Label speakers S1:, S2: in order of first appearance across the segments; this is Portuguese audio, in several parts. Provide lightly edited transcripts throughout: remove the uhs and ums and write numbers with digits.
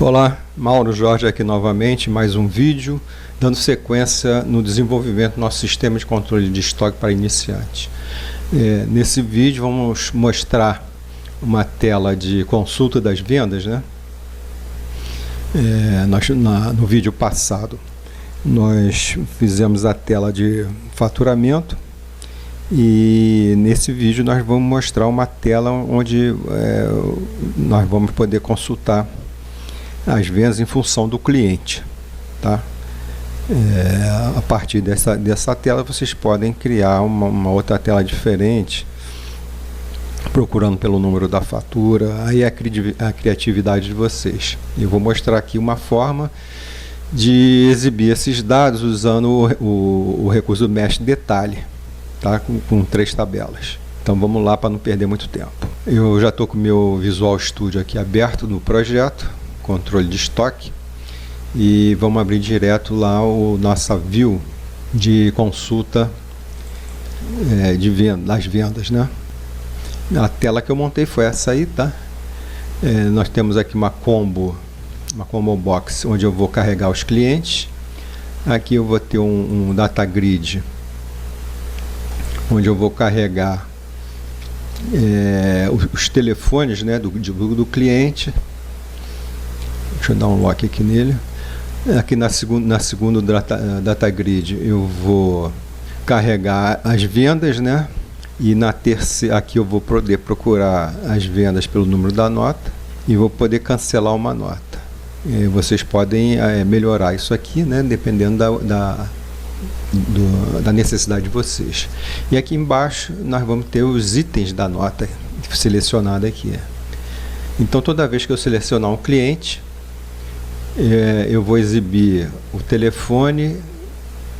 S1: Olá, Mauro Jorge aqui novamente, mais um vídeo dando sequência no desenvolvimento do nosso sistema de controle de estoque para iniciantes. Nesse vídeo vamos mostrar uma tela de consulta das vendas, né? No vídeo passado nós fizemos a tela de faturamento e nesse vídeo nós vamos mostrar uma tela onde nós vamos poder consultar as vendas em função do cliente, tá? A partir dessa tela vocês podem criar uma outra tela diferente, procurando pelo número da fatura. Aí é a criatividade de vocês. Eu vou mostrar aqui uma forma de exibir esses dados usando o recurso Mesh Detalhe, tá? Com 3 tabelas. Então vamos lá para não perder muito tempo. Eu já estou com o meu Visual Studio aqui aberto no projeto, controle de estoque, e vamos abrir direto lá nossa view de consulta das vendas, né? A tela que eu montei foi essa aí, tá? Nós temos aqui uma combo box onde eu vou carregar os clientes. Aqui eu vou ter um data grid onde eu vou carregar os telefones, né, do cliente. Deixa eu dar um lock aqui nele. Aqui na segunda data grid eu vou carregar as vendas, né? E na terceira aqui eu vou poder procurar as vendas pelo número da nota e vou poder cancelar uma nota. Vocês podem melhorar isso aqui, né? Dependendo da necessidade de vocês. E aqui embaixo nós vamos ter os itens da nota selecionada aqui. Então toda vez que eu selecionar um cliente, eu vou exibir o telefone,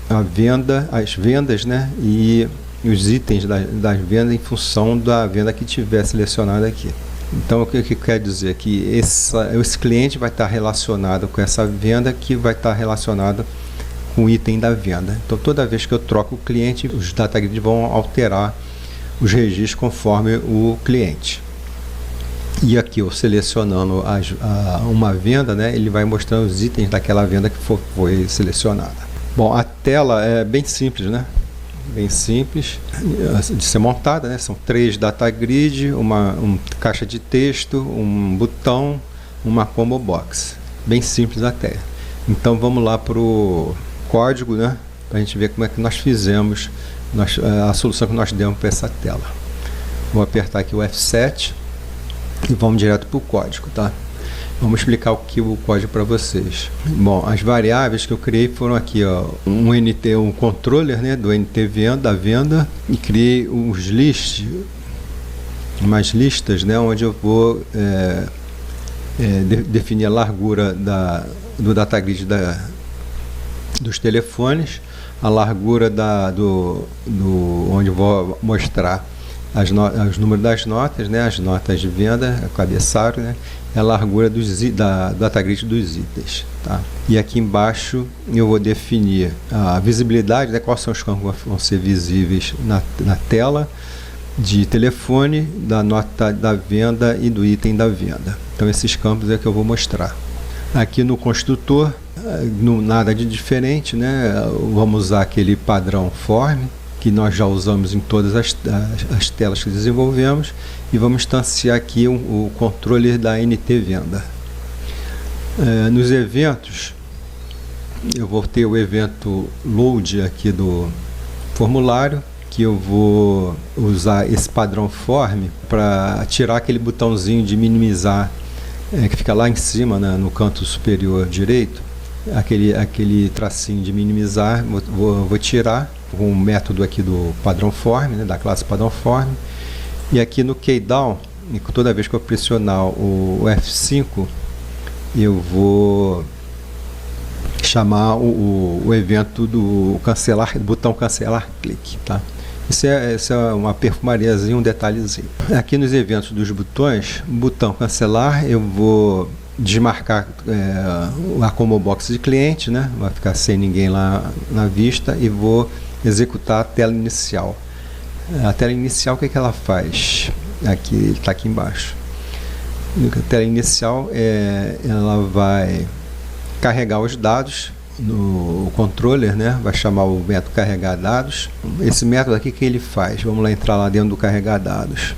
S1: a venda, as vendas, né, e os itens das vendas em função da venda que tiver selecionada aqui. Então o que quer dizer? Que esse cliente vai estar relacionado com essa venda, que vai estar relacionada com o item da venda. Então toda vez que eu troco o cliente, os data grid vão alterar os registros conforme o cliente. E aqui eu selecionando uma venda, né, ele vai mostrando os itens daquela venda que foi selecionada. Bom, a tela é bem simples, né? Bem simples de ser montada, né? São 3 data grid, uma caixa de texto, um botão, uma combo box. Bem simples até. Então vamos lá para o código, né? Para a gente ver como é que nós fizemos a solução que nós demos para essa tela. Vou apertar aqui o F7. E vamos direto para o código, tá? Vamos explicar o código para vocês. Bom, as variáveis que eu criei foram aqui, ó, um controller, né, do NT da venda, e criei umas listas, né, onde eu vou definir a largura do data grid dos telefones, a largura onde eu vou mostrar os números das notas, né, as notas de venda, o cabeçalho, né, é a largura da data grid dos itens, tá? E aqui embaixo eu vou definir a visibilidade, né, quais são os campos que vão ser visíveis na tela de telefone, da nota da venda e do item da venda. Então esses campos é que eu vou mostrar. Aqui no construtor, nada de diferente, né? Vamos usar aquele padrão form, que nós já usamos em todas as telas que desenvolvemos, e vamos instanciar aqui o controller da NT Venda. Nos eventos, eu vou ter o evento load aqui do formulário, que eu vou usar esse padrão form para tirar aquele botãozinho de minimizar, que fica lá em cima, né, no canto superior direito, aquele tracinho de minimizar, vou tirar com o método aqui do padrão form, né, da classe padrão form. E aqui no keydown, toda vez que eu pressionar o F5, eu vou chamar o evento do botão cancelar clique, tá? Isso é uma perfumariazinha, um detalhezinho. Aqui nos eventos dos botões, botão cancelar, eu vou desmarcar a combo box de cliente, né? Vai ficar sem ninguém lá na vista, e vou executar a tela inicial. A tela inicial, o que ela faz? Aqui, está aqui embaixo. A tela inicial ela vai carregar os dados no controller, né? Vai chamar o método carregar dados. Esse método aqui, que ele faz? Vamos lá entrar lá dentro do carregar dados.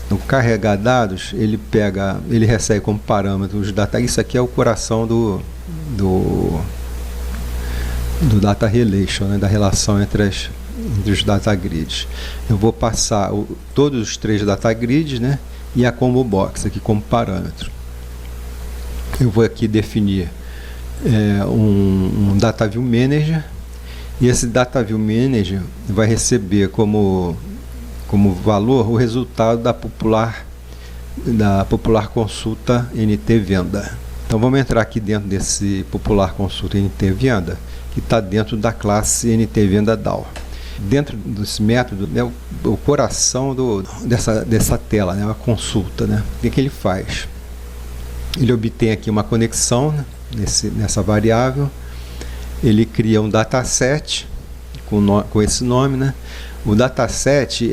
S1: No carregar dados, ele recebe como parâmetro os data. Isso aqui é o coração do data relation, né? Da relação entre os data grids. Eu vou passar todos os 3 data grids, né? E a combo box aqui como parâmetro. Eu vou aqui definir um data view manager, e esse data view manager vai receber como valor o resultado da popular consulta NT venda. Então vamos entrar aqui dentro desse popular consulta NT venda, que está dentro da classe NT venda DAO. Dentro desse método, né, o coração dessa tela, né, a consulta, né, o que ele faz? Ele obtém aqui uma conexão, né, nessa variável, ele cria um dataset com esse nome, né? O dataset,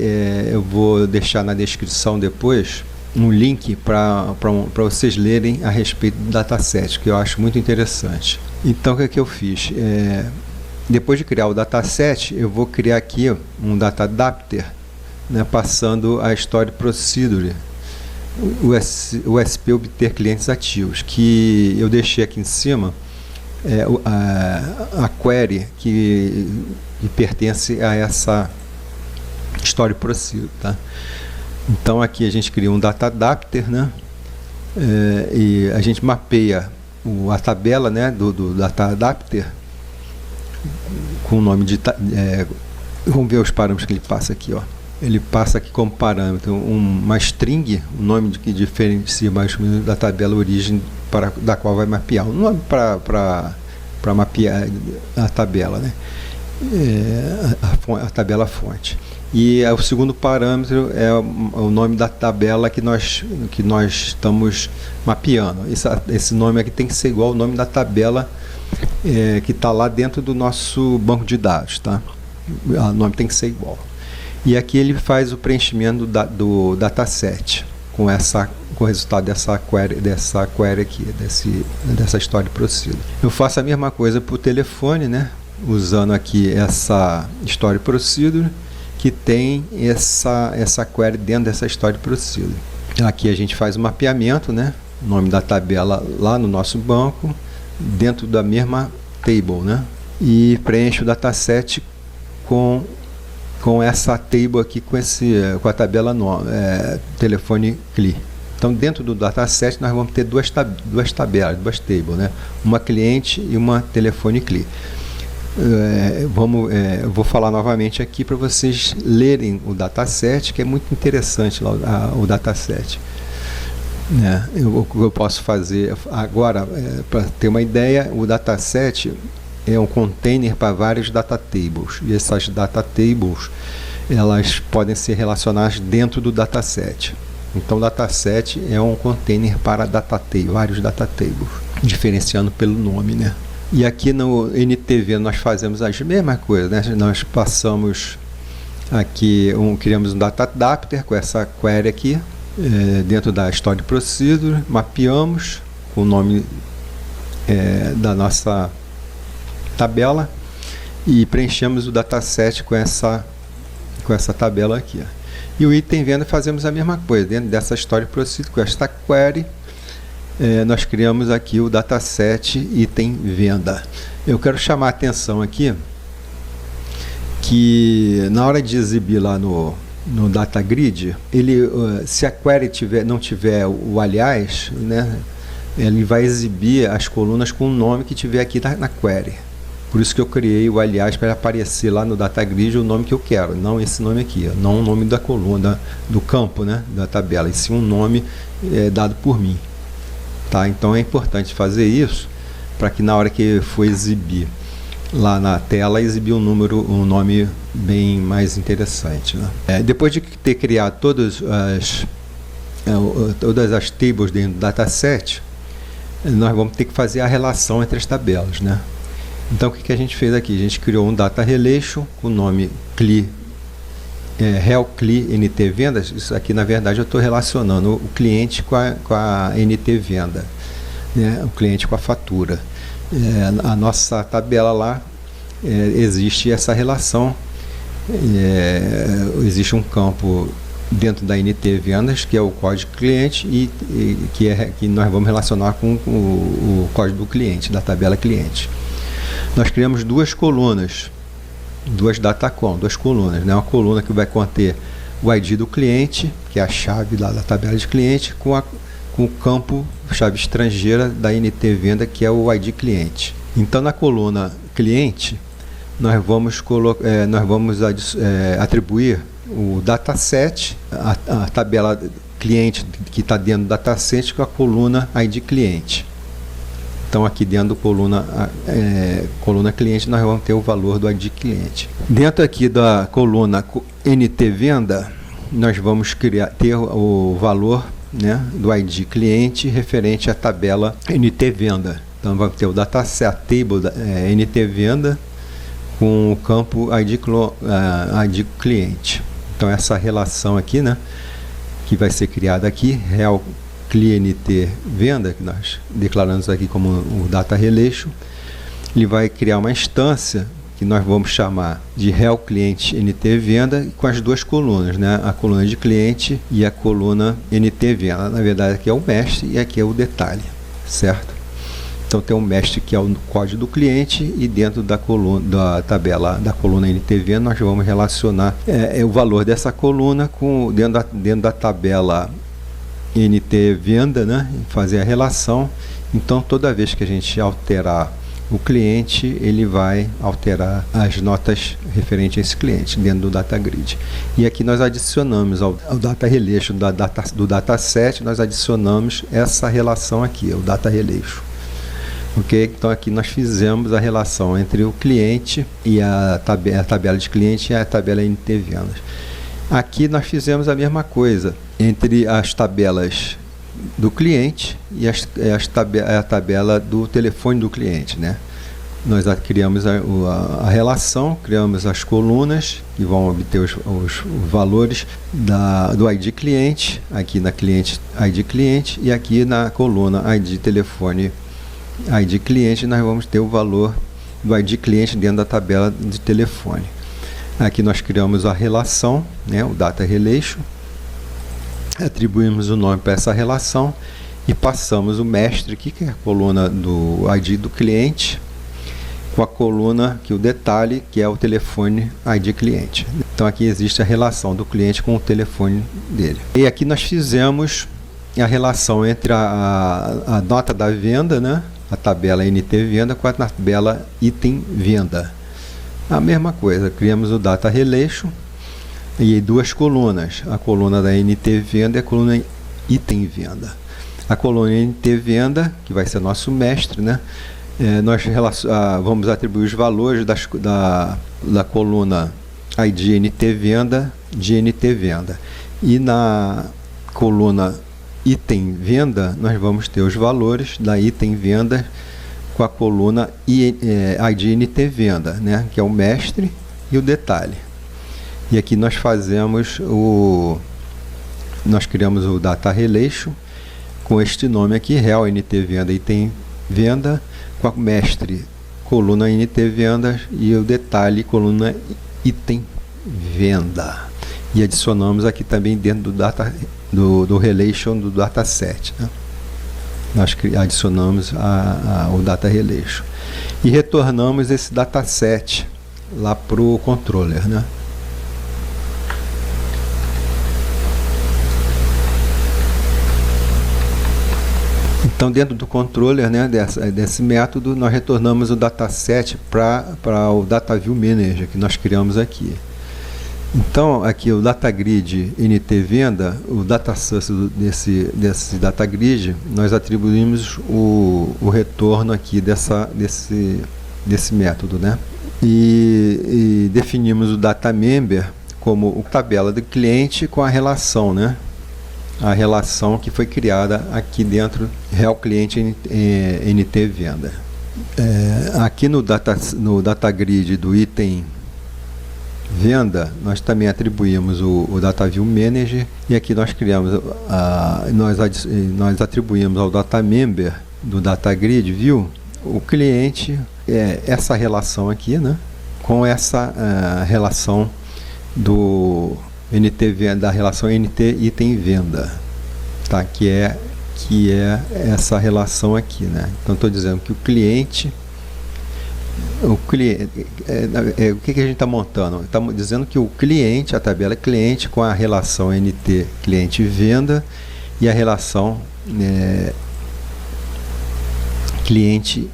S1: eu vou deixar na descrição depois um link para vocês lerem a respeito do dataset, que eu acho muito interessante. Então, o que eu fiz? Depois de criar o dataset, eu vou criar aqui um data adapter, né, passando a story procedure, o SP obter clientes ativos, que eu deixei aqui em cima, a query que pertence a essa story procedure, tá? Então aqui a gente cria um data adapter, né, e a gente mapeia a tabela, né, do data adapter com o nome de vamos ver os parâmetros que ele passa aqui, ó. Ele passa aqui como parâmetro uma string, um nome que diferencia mais ou menos da tabela origem da qual vai mapear, um nome para mapear a tabela, né? A tabela fonte. E o segundo parâmetro é o nome da tabela que nós estamos mapeando. Esse nome aqui tem que ser igual ao nome da tabela que está lá dentro do nosso banco de dados, tá? O nome tem que ser igual. E aqui ele faz o preenchimento do dataset com o resultado dessa query aqui, dessa story procedure. Eu faço a mesma coisa para o telefone, né? Usando aqui essa story procedure, que tem essa query dentro dessa story procedure. Aqui a gente faz o mapeamento, né? O nome da tabela lá no nosso banco, dentro da mesma table, né? E preenche o dataset com essa table aqui, com a tabela telefone CLI. Então, dentro do dataset, nós vamos ter duas tabelas, duas tables, né? Uma cliente e uma telefone CLI. Eu vou falar novamente aqui para vocês lerem o dataset, que é muito interessante lá, o dataset. O que eu posso fazer agora, para ter uma ideia, o dataset é um container para vários data tables, e essas data tables elas podem ser relacionadas dentro do dataset. Então, o dataset é um container para vários data tables, diferenciando pelo nome, né? E aqui no NTV nós fazemos as mesmas coisas, né? Nós passamos aqui, criamos um data adapter com essa query aqui, dentro da story procedure, mapeamos com o nome da nossa tabela e preenchemos o dataset com essa tabela aqui. E o item venda fazemos a mesma coisa, dentro dessa story procedure, com esta query, nós criamos aqui o dataset item venda. Eu quero chamar a atenção aqui que na hora de exibir lá no data grid, se a query não tiver o aliás, né, ele vai exibir as colunas com o nome que tiver aqui na query. Por isso que eu criei o aliás para aparecer lá no data grid o nome que eu quero, não esse nome aqui, não o nome da coluna, do campo, né, da tabela, e sim um nome dado por mim. Tá? Então é importante fazer isso para que na hora que for exibir lá na tela, exibir um nome bem mais interessante, né? Depois de ter criado todas as tables dentro do dataset, nós vamos ter que fazer a relação entre as tabelas, né? Então o que a gente fez aqui? A gente criou um data relation com o nome CLI RealCli NT Vendas, isso aqui na verdade eu estou relacionando o cliente com a NT Venda, né? O cliente com a fatura. A nossa tabela lá, existe essa relação, existe um campo dentro da NT Vendas, que é o código cliente, e que nós vamos relacionar com o código do cliente, da tabela cliente. Nós criamos duas colunas, duas colunas, né? Uma coluna que vai conter o ID do cliente, que é a chave lá da tabela de cliente, com o campo chave estrangeira da NT Venda, que é o ID cliente. Então, na coluna cliente, nós vamos atribuir o dataset, a tabela cliente que está dentro do dataset, com a coluna ID cliente. Então, aqui dentro do coluna cliente, nós vamos ter o valor do ID cliente. Dentro aqui da coluna NT Venda, nós vamos ter o valor, né, do ID cliente referente à tabela NT Venda. Então, vamos ter o dataset, a table NT Venda com o campo ID cliente. Então, essa relação aqui, né, que vai ser criada aqui, RealCli NT Venda, que nós declaramos aqui como o Data Relation, ele vai criar uma instância que nós vamos chamar de RealClient NT Venda, com as duas colunas, né? A coluna de cliente e a coluna NT Venda. Na verdade, aqui é o mestre e aqui é o detalhe, certo? Então, tem um mestre que é o código do cliente, e dentro da coluna, da tabela da coluna NT Venda, nós vamos relacionar o valor dessa coluna dentro da tabela NT Venda, né? Fazer a relação. Então, toda vez que a gente alterar o cliente, ele vai alterar as notas referentes a esse cliente dentro do Data Grid. E aqui nós adicionamos ao Data Relation do dataset, nós adicionamos essa relação aqui, o Data Relation. Ok? Então, aqui nós fizemos a relação entre o cliente e a tabela de cliente e a tabela NT Vendas. Aqui nós fizemos a mesma coisa entre as tabelas do cliente e a tabela do telefone do cliente, né? Nós criamos a relação, criamos as colunas que vão obter os valores do ID cliente, aqui na cliente ID cliente, e aqui na coluna ID telefone ID cliente nós vamos ter o valor do ID cliente dentro da tabela de telefone. Aqui nós criamos a relação, né, o Data Relation, atribuímos o nome para essa relação e passamos o mestre aqui, que é a coluna do ID do cliente, com a coluna que o detalhe, que é o telefone ID cliente. Então, aqui existe a relação do cliente com o telefone dele. E aqui nós fizemos a relação entre a nota da venda, né, a tabela NT Venda, com a tabela item venda. A mesma coisa, criamos o Data Relation e duas colunas, a coluna da NT Venda e a coluna item venda. A coluna NT Venda, que vai ser nosso mestre, né? Nós vamos atribuir os valores da coluna ID NT Venda de NT Venda. E na coluna item venda, nós vamos ter os valores da item venda com a coluna ID NT Venda, né? Que é o mestre e o detalhe. E aqui nós nós criamos o Data Relation com este nome aqui, Real NT Venda item venda, com a mestre coluna NT Venda e o detalhe coluna item venda. E adicionamos aqui também dentro do Relation do dataset, né? Nós adicionamos o Data Relation e retornamos esse dataset lá para o controller, né? Então, dentro do controller, né, desse método, nós retornamos o dataset para o DataView Manager que nós criamos aqui. Então, aqui o DataGrid NT Venda, o data source desse DataGrid, nós atribuímos o retorno aqui desse método, né? E definimos o DataMember como a tabela do cliente com a relação, né? A relação que foi criada aqui dentro RealClient NT Venda. Aqui no DataGrid do item venda, nós também atribuímos o Data View Manager, e aqui nós criamos, nós atribuímos ao Data Member do Data Grid View o cliente, essa relação aqui, né, com essa relação do NT venda, da relação NT item venda, tá? Que é essa relação aqui, né? Então estou dizendo que o cliente, o que a gente está montando? Estamos dizendo que o cliente, a tabela cliente com a relação NT cliente venda e a relação cliente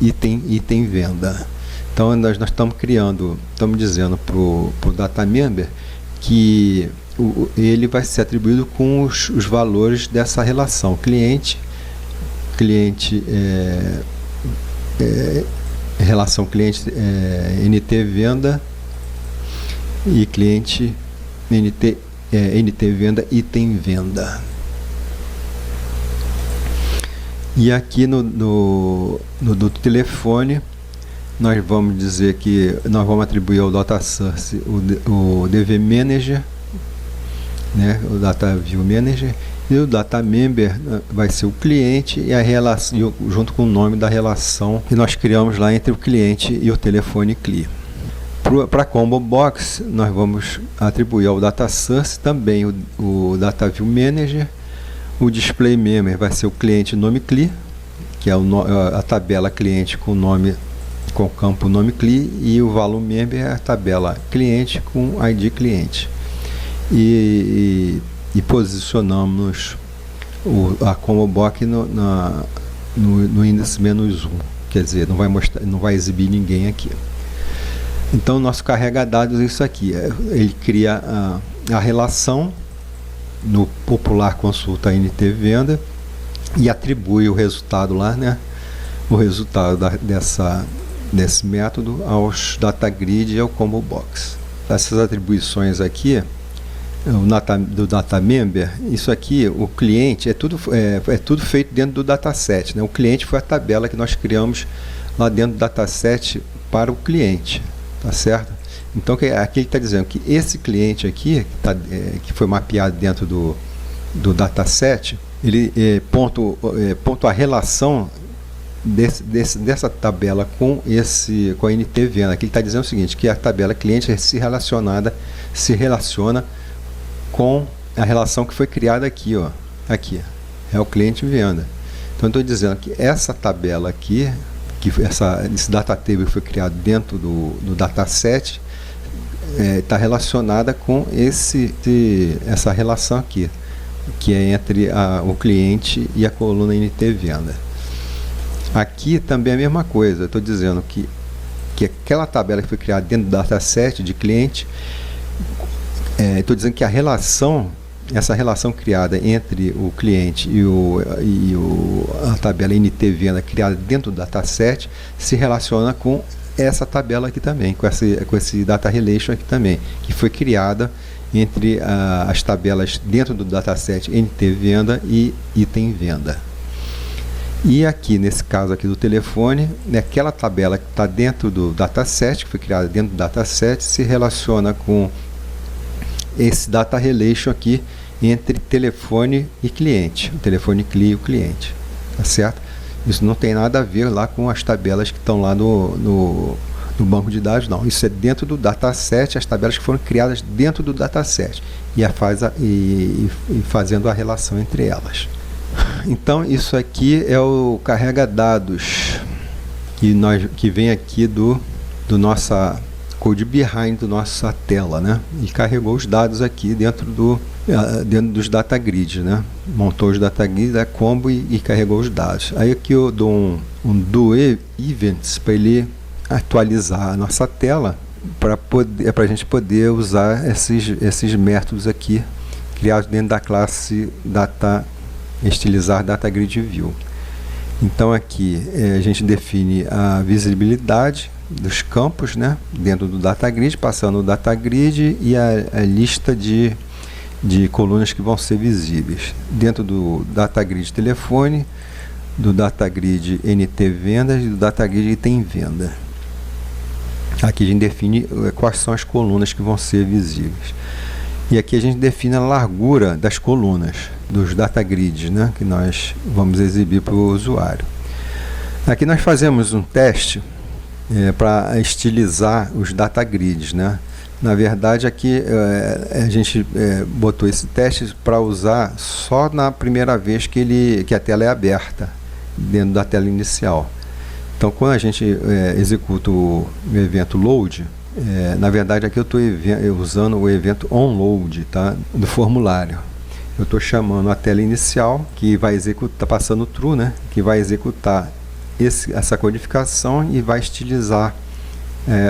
S1: item venda. Então nós estamos criando, estamos dizendo para o Data Member que ele vai ser atribuído com os valores dessa relação cliente relação cliente NT venda e cliente NT venda item venda. E aqui no telefone nós vamos dizer que nós vamos atribuir ao Data Source o DV Manager, né, o Data View Manager, e o Data Member vai ser o cliente e a relação, junto com o nome da relação que nós criamos lá entre o cliente e o telefone CLI. Para a Combo Box, nós vamos atribuir ao Data Source também o Data View Manager. O Display Member vai ser o cliente nome CLI, que é a tabela cliente com nome, com o campo nome CLI, e o Value Member é a tabela cliente com ID cliente. E posicionamos a Combo Box no índice -1, quer dizer, não vai exibir ninguém aqui. Então, nosso carrega dados é isso aqui, ele cria a relação no popular consulta NT venda e atribui o resultado lá, né, o resultado desse método aos Data Grid e ao Combo Box. Essas atribuições aqui do Data Member, isso aqui, o cliente, é tudo feito dentro do dataset, né? O cliente foi a tabela que nós criamos lá dentro do dataset para o cliente, tá certo? Então aqui ele está dizendo que esse cliente aqui, que foi mapeado dentro do dataset, ele ponto a relação dessa tabela com a NT venda. Aqui ele está dizendo o seguinte, que a tabela cliente se relaciona com a relação que foi criada aqui, ó. Aqui é o cliente venda. Então estou dizendo que essa tabela aqui, esse data table foi criado dentro do dataset, está relacionada com essa relação aqui, que é entre o cliente e a coluna NT venda. Aqui também é a mesma coisa, estou dizendo que aquela tabela que foi criada dentro do dataset de cliente, estou dizendo que essa relação criada entre o cliente e a tabela NT venda criada dentro do dataset se relaciona com essa tabela aqui também, com esse data relation aqui também, que foi criada entre as tabelas dentro do dataset NT venda e item venda. E aqui, nesse caso aqui do telefone, aquela tabela que está dentro do dataset, que foi criada dentro do dataset, se relaciona com esse data relation aqui entre telefone e cliente, o telefone CLI e o cliente, tá certo? Isso não tem nada a ver lá com as tabelas que estão lá no banco de dados, não. Isso é dentro do dataset, as tabelas que foram criadas dentro do dataset e fazendo a relação entre elas. Então, isso aqui é o carrega dados que vem aqui do nossa code behind do nossa tela, né? E carregou os dados aqui dentro dos data grids, né? Montou os data grids da combo e carregou os dados. Aí aqui eu dou um do events para ele atualizar a nossa tela para a gente poder usar esses métodos aqui criados dentro da classe estilizar data grid view. Então aqui a gente define a visibilidade dos campos, né, dentro do data grid, passando o data grid e a lista de colunas que vão ser visíveis dentro do data grid telefone, do data grid NT vendas e do data grid item venda. Aqui a gente define quais são as colunas que vão ser visíveis. E aqui a gente define a largura das colunas, dos data grids, né, que nós vamos exibir para o usuário. Aqui nós fazemos um teste para estilizar os data grids, né? Na verdade, aqui a gente botou esse teste para usar só na primeira vez que a tela é aberta, dentro da tela inicial. Então, quando a gente executa o evento load, na verdade aqui eu estou usando o evento onload, tá, do formulário. Eu estou chamando a tela inicial, que vai executar, passando true, né, que vai executar essa codificação e vai estilizar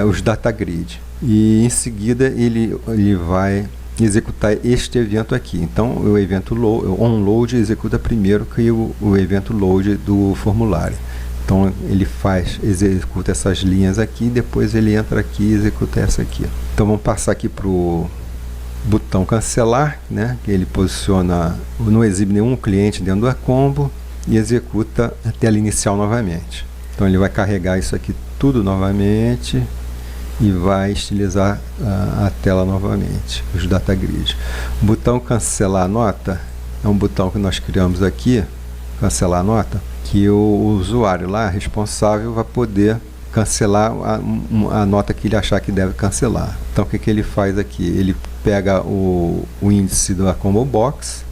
S1: os data grid. E em seguida ele vai executar este evento aqui. Então o evento onload executa primeiro que o evento load do formulário. Então ele executa essas linhas aqui, depois ele entra aqui e executa essa aqui. Então vamos passar aqui para o botão cancelar, né, que ele posiciona, não exibe nenhum cliente dentro da combo e executa a tela inicial novamente. Então ele vai carregar isso aqui tudo novamente e vai estilizar a tela novamente, os data grid. O botão cancelar a nota é um botão que nós criamos aqui, cancelar a nota, que o usuário lá responsável vai poder cancelar a nota que ele achar que deve cancelar. Então o que ele faz aqui? Ele pega o índice da combo box,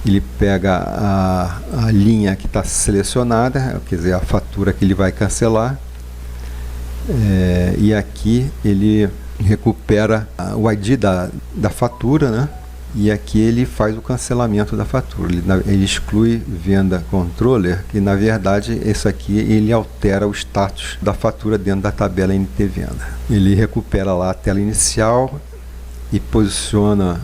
S1: ele pega a linha que está selecionada, quer dizer, a fatura que ele vai cancelar, e aqui ele recupera o ID da fatura, né? E aqui ele faz o cancelamento da fatura. Ele exclui venda controller, que na verdade isso aqui ele altera o status da fatura dentro da tabela NT Venda. Ele recupera lá a tela inicial e posiciona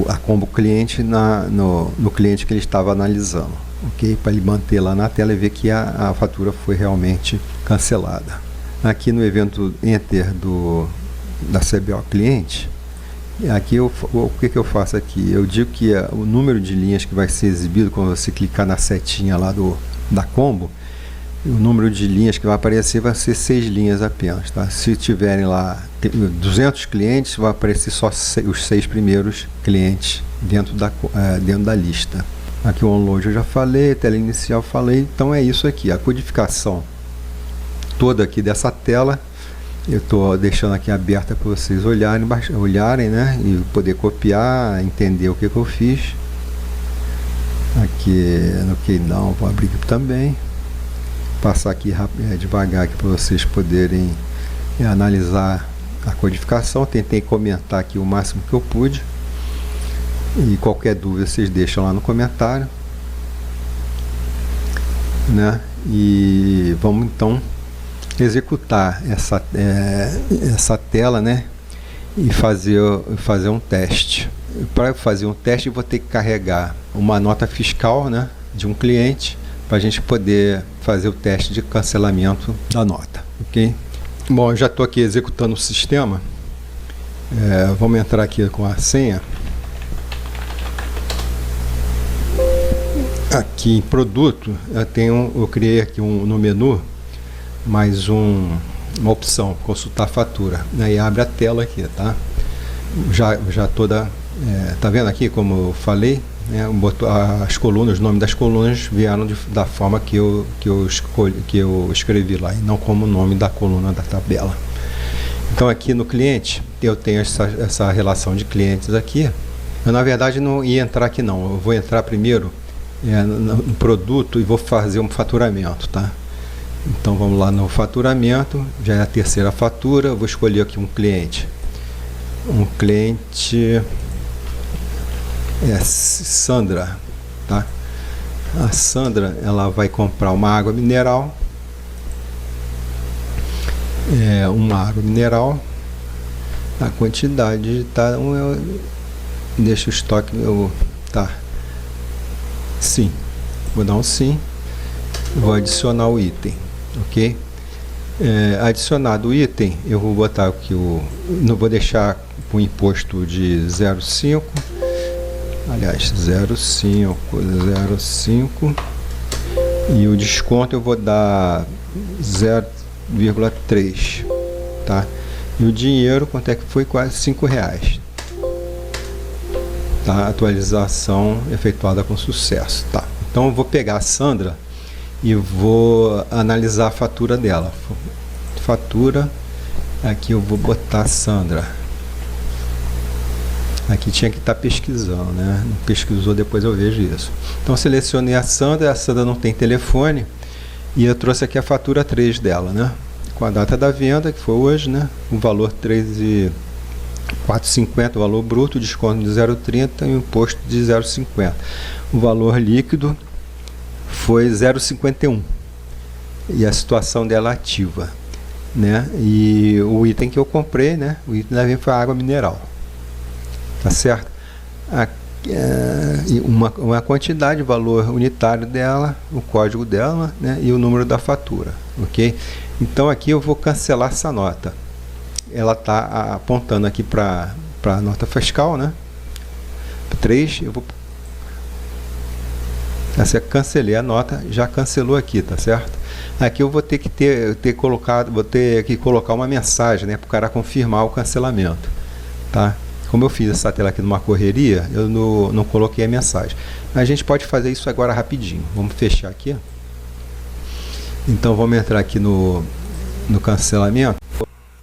S1: a combo cliente no cliente que ele estava analisando, ok? Para ele manter lá na tela e ver que a fatura foi realmente cancelada. Aqui no evento enter da CBO cliente, aqui o que eu faço aqui? Eu digo que o número de linhas que vai ser exibido quando você clicar na setinha lá da combo, o número de linhas que vai aparecer vai ser 6 linhas apenas, tá? Se tiverem lá 200 clientes, vai aparecer só os 6 primeiros clientes dentro da lista. Aqui o onload eu já falei, tela inicial falei, então é isso aqui, a codificação toda aqui dessa tela. Eu estou deixando aqui aberta para vocês olharem, né, e poder copiar, entender o que eu fiz. Aqui no Keydown vou abrir aqui também, passar aqui devagar aqui para vocês poderem analisar a codificação. Tentei comentar aqui o máximo que eu pude, e qualquer dúvida vocês deixam lá no comentário, né? E vamos então executar essa tela, né, e fazer um teste. Para fazer um teste, eu vou ter que carregar uma nota fiscal, né, de um cliente, para a gente poder fazer o teste de cancelamento da nota, ok? Bom, eu já estou aqui executando o sistema. Vamos entrar aqui com a senha. Aqui em produto, eu criei aqui no menu mais uma opção, consultar fatura, né, e abre a tela aqui, tá? Já toda, tá vendo aqui como eu falei, né, as colunas, o nome das colunas vieram da forma que eu escrevi lá, e não como o nome da coluna da tabela. Então aqui no cliente eu tenho essa relação de clientes aqui. Eu na verdade não ia entrar aqui não, eu vou entrar primeiro no produto e vou fazer um faturamento, tá? Então vamos lá no faturamento, já é a terceira fatura. Eu vou escolher aqui um cliente. Um cliente é Sandra, tá? A Sandra, ela vai comprar uma água mineral. Uma água mineral. A quantidade tá, deixa o estoque, tá? Sim. Vou dar um sim. Vou adicionar o item. Ok? Adicionado o item, eu vou botar aqui não vou deixar o imposto de 0,5, aliás, 0,5, e o desconto eu vou dar 0, 2,3, tá? E o dinheiro, quanto é que foi? Quase R$5, tá? Atualização efetuada com sucesso, tá? Então eu vou pegar a Sandra e vou analisar a fatura dela. Fatura, aqui eu vou botar a Sandra. Aqui tinha que estar pesquisando, né? Não pesquisou, depois eu vejo isso. Então selecionei a Sandra não tem telefone, e eu trouxe aqui a fatura 3 dela, né? Com a data da venda, que foi hoje, né? O valor 3.450, o valor bruto, desconto de 0,30 e o imposto de 0,50. O valor líquido foi 0,51. E a situação dela ativa, né? E o item que eu comprei, né? O item da venda foi a água mineral. Tá certo? Uma quantidade, valor unitário dela, o código dela, né, e o número da fatura, ok? Então aqui eu vou cancelar essa nota. Ela está apontando aqui para a nota fiscal, né? 3, eu vou... Cancelei a nota, já cancelou aqui, tá certo? Aqui eu vou ter que vou ter que colocar uma mensagem, né, para o cara confirmar o cancelamento, tá? Como eu fiz essa tela aqui numa correria, eu não coloquei a mensagem. A gente pode fazer isso agora rapidinho. Vamos fechar aqui. Então vamos entrar aqui no cancelamento.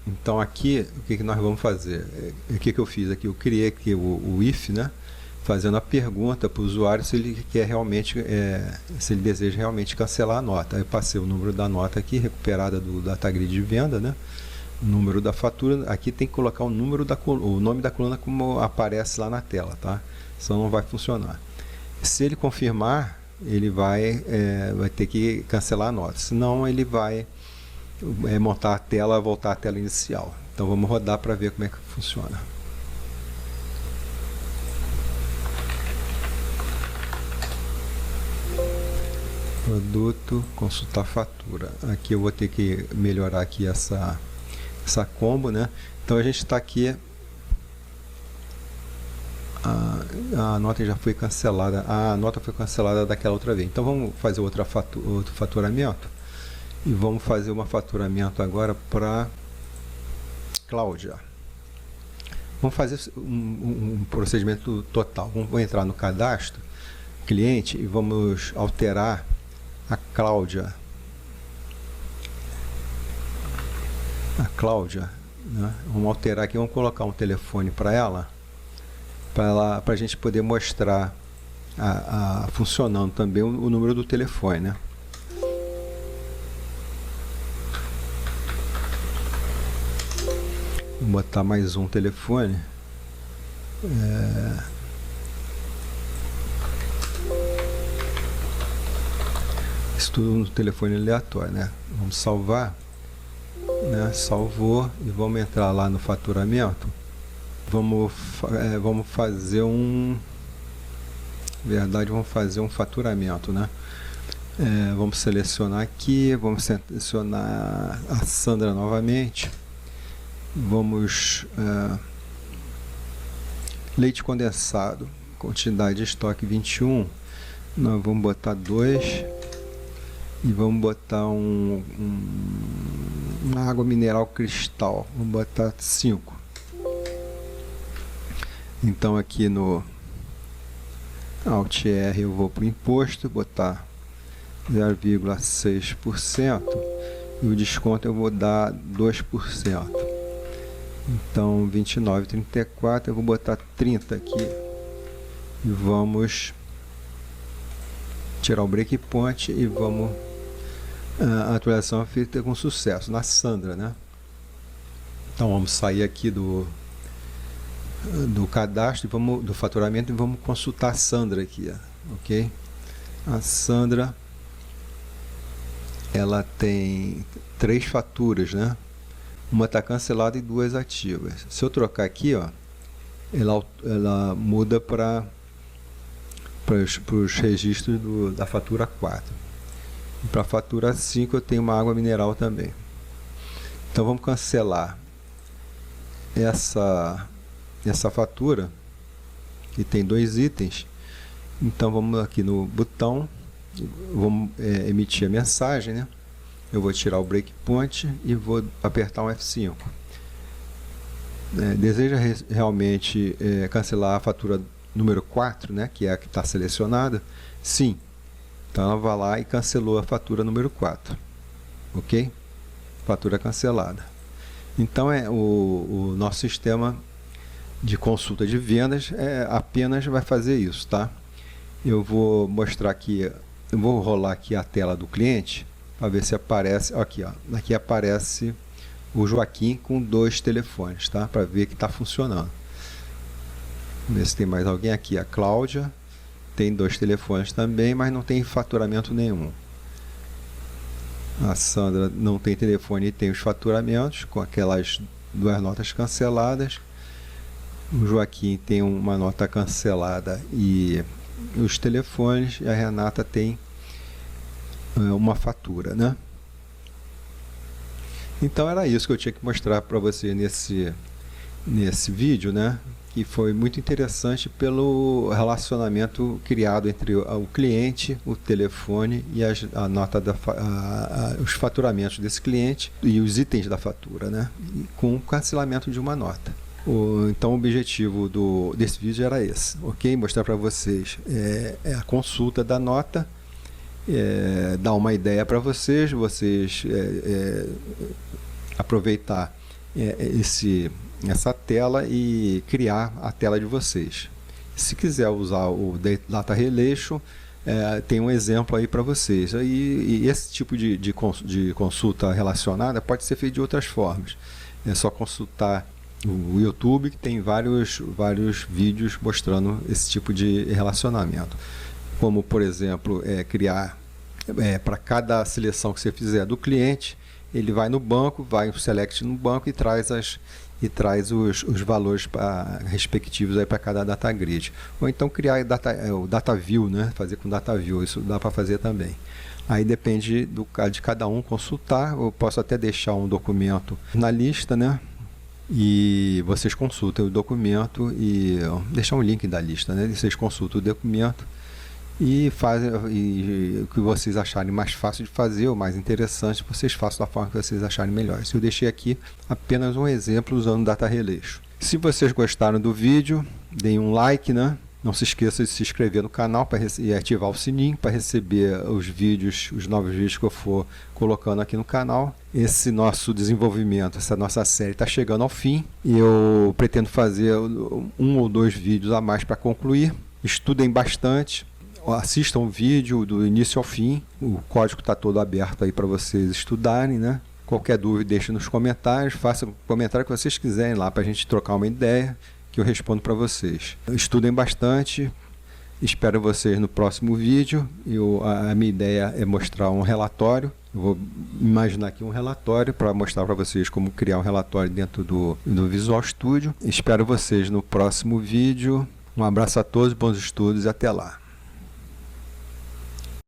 S1: Então aqui, o que nós vamos fazer? O que eu fiz aqui? Eu criei aqui o if, né? Fazendo a pergunta para o usuário se ele quer realmente, se ele deseja realmente cancelar a nota. Aí eu passei o número da nota aqui, recuperada do DataGrid de venda, né? Número da fatura, aqui tem que colocar o nome da coluna como aparece lá na tela, tá? Senão não vai funcionar. Se ele confirmar, ele vai ter que cancelar a nota, senão ele vai montar a tela, voltar à tela inicial. Então vamos rodar para ver como é que funciona. Produto, consultar fatura. Aqui eu vou ter que melhorar aqui essa combo, né? Então a gente está aqui, a nota já foi cancelada, a nota foi cancelada daquela outra vez. Então vamos fazer outro faturamento, e vamos fazer um faturamento agora para Cláudia. Vamos fazer um procedimento total. Vamos entrar no cadastro cliente e vamos alterar a Cláudia. Né? Vamos alterar aqui, vamos colocar um telefone para ela, para a gente poder mostrar funcionando também o número do telefone, né? Vou botar mais um telefone. Isso tudo no telefone aleatório, né? Vamos salvar. Né, salvou, e vamos entrar lá no faturamento. Vamos fazer vamos fazer um faturamento, né? Vamos selecionar aqui, vamos selecionar a Sandra novamente. Vamos leite condensado, quantidade de estoque 21. Nós vamos botar 2 e vamos botar uma água mineral cristal, vamos botar 5. Então aqui no Alt R eu vou para o imposto, botar 0,6% e o desconto eu vou dar 2%. Então 29,34 eu vou botar 30 aqui e vamos tirar o breakpoint e vamos a atualização é feita com sucesso na Sandra, né? Então vamos sair aqui do cadastro, do faturamento, e vamos consultar a Sandra aqui, ok? A Sandra, ela tem 3 faturas, né? Uma está cancelada e 2 ativas. Se eu trocar aqui, ó, ela muda para os registros da fatura 4. Para a fatura 5 eu tenho uma água mineral também. Então vamos cancelar essa fatura, que tem 2 itens. Então vamos aqui no botão, vamos emitir a mensagem, né? eu vou tirar o breakpoint e vou apertar um F5. Deseja realmente cancelar a fatura número 4, né, que é a que está selecionada? Sim. Então ela vai lá e cancelou a fatura número 4. Ok? Fatura cancelada. Então o nosso sistema de consulta de vendas apenas vai fazer isso, tá? Eu vou mostrar aqui, eu vou rolar aqui a tela do cliente para ver se aparece, aqui ó, aqui aparece o Joaquim com 2 telefones, tá? Para ver que está funcionando. Vamos ver se tem mais alguém aqui. A Cláudia tem 2 telefones também, mas não tem faturamento nenhum. A Sandra não tem telefone e tem os faturamentos com aquelas 2 notas canceladas. O Joaquim tem uma nota cancelada e os telefones. E a Renata tem uma fatura, né? Então era isso que eu tinha que mostrar para você nesse vídeo, né? Que foi muito interessante pelo relacionamento criado entre o cliente, o telefone e a nota os faturamentos desse cliente e os itens da fatura, né? E com o cancelamento de uma nota. Então o objetivo desse vídeo era esse, ok? Mostrar para vocês a consulta da nota, dar uma ideia para vocês aproveitar essa tela e criar a tela de vocês. Se quiser usar o Data Relation, tem um exemplo aí para vocês. E esse tipo de consulta relacionada pode ser feito de outras formas. É só consultar o YouTube, que tem vários vídeos mostrando esse tipo de relacionamento. Como, por exemplo, criar para cada seleção que você fizer do cliente, ele vai no banco, vai o select no banco e traz os valores respectivos para cada data grid. Ou então criar o data view, né? Fazer com data view, isso dá para fazer também. Aí depende de cada um consultar. Eu posso até deixar um documento na lista, né? E vocês consultam o documento e deixar um link da lista, né? E vocês consultam o documento e fazem o que vocês acharem mais fácil de fazer ou mais interessante, vocês façam da forma que vocês acharem melhor. Eu deixei aqui apenas um exemplo usando o Data Relation. Se vocês gostaram do vídeo, deem um like, né? Não se esqueça de se inscrever no canal e ativar o sininho para receber os novos vídeos que eu for colocando aqui no canal. Esse nosso desenvolvimento, essa nossa série está chegando ao fim e eu pretendo fazer 1 ou 2 vídeos a mais para concluir. Estudem bastante, assistam o vídeo do início ao fim. O código está todo aberto aí para vocês estudarem, né? Qualquer dúvida deixe nos comentários, façam o comentário que vocês quiserem lá para a gente trocar uma ideia, que eu respondo para vocês. Estudem bastante, espero vocês no próximo vídeo. A minha ideia é mostrar um relatório. Eu vou imaginar aqui um relatório para mostrar para vocês como criar um relatório dentro do Visual Studio. Espero vocês no próximo vídeo. Um abraço a todos, bons estudos e até lá.